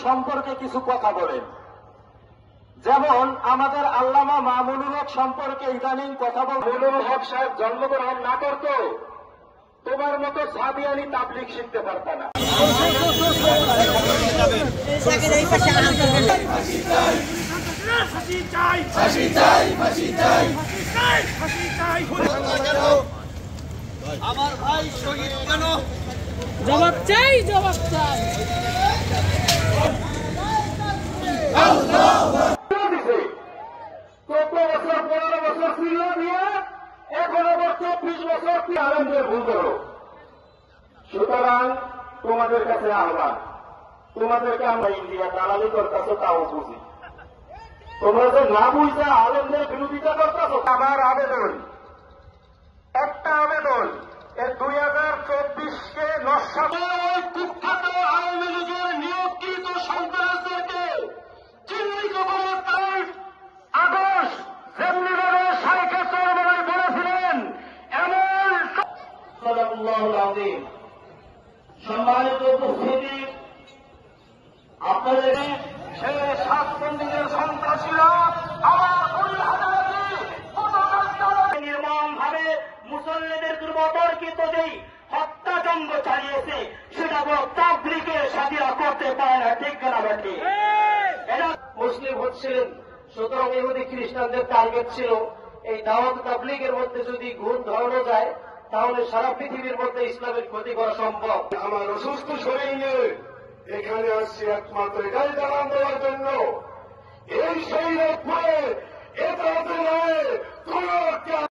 সম্পর্কে কিছু কথা বলেন। যেমন আমাদের আল্লামা মামুনুল হক সম্পর্কে ইদানিং কথা বল। মামুনুল হক সাহেব জন্মগ্রহণ না করতো, তোমার মতো সাদিয়ানি তাবলিগ শিখতে পারত না। আমার ভাই শহীদ কেন? জবাব চাই, জবাব চাই। কত বছর 15 বছর ছিল দিয়ে এখন আবার 24 বছর আলমদের ভুল করো। সুতরাং তোমাদের কাছে আহ্বান, তোমাদেরকে আমরা ইন্ডিয়া দালালি করতেছো তাও বুঝি। তোমরা যে না বুঝা আলমদের বিরোধিতা করতেছো। আমার আবেদন, একটা আবেদন, 2024-কে নস্বাত ওই কুখ্যাত আওয়ামী লীগের নিয়োগকৃত সন্ত্রাসদেরকে চিহ্নিত করে তার আদর্শ যেমনিভাবে শাইখে চরমনায় বলেছিলেন এমন। সাল্লাল্লাহু আলাইহি সম্মানিত উপস্থিতি, আপনাদের সেই 7 পন্ডিতের সন্ত্রাসীরা আমার 20 হাজারটি নির্মমভাবে মুসল্লিদের দুর্বতর্কিত যেই হত্যাযজ্ঞ চালিয়েছে সেটা বড় তাবলীগের সাথীরা করতে পারে না। ঠিক না বেঠি? এরা মুসলিম হচ্ছিলেন, সুতরাং ইহুদি খ্রিস্টানদের টার্গেট ছিল এই দাওয়াত তাবলীগের মধ্যে যদি গুণ ধরানো যায় তাহলে সারা পৃথিবীর মধ্যে ইসলামের ক্ষতি করা সম্ভব। আমার অসুস্থ শরীর নিয়ে এখানে আসছি একমাত্র এটাই জানান দেওয়ার জন্য, এই শরীরের পরে এটা নয় কোন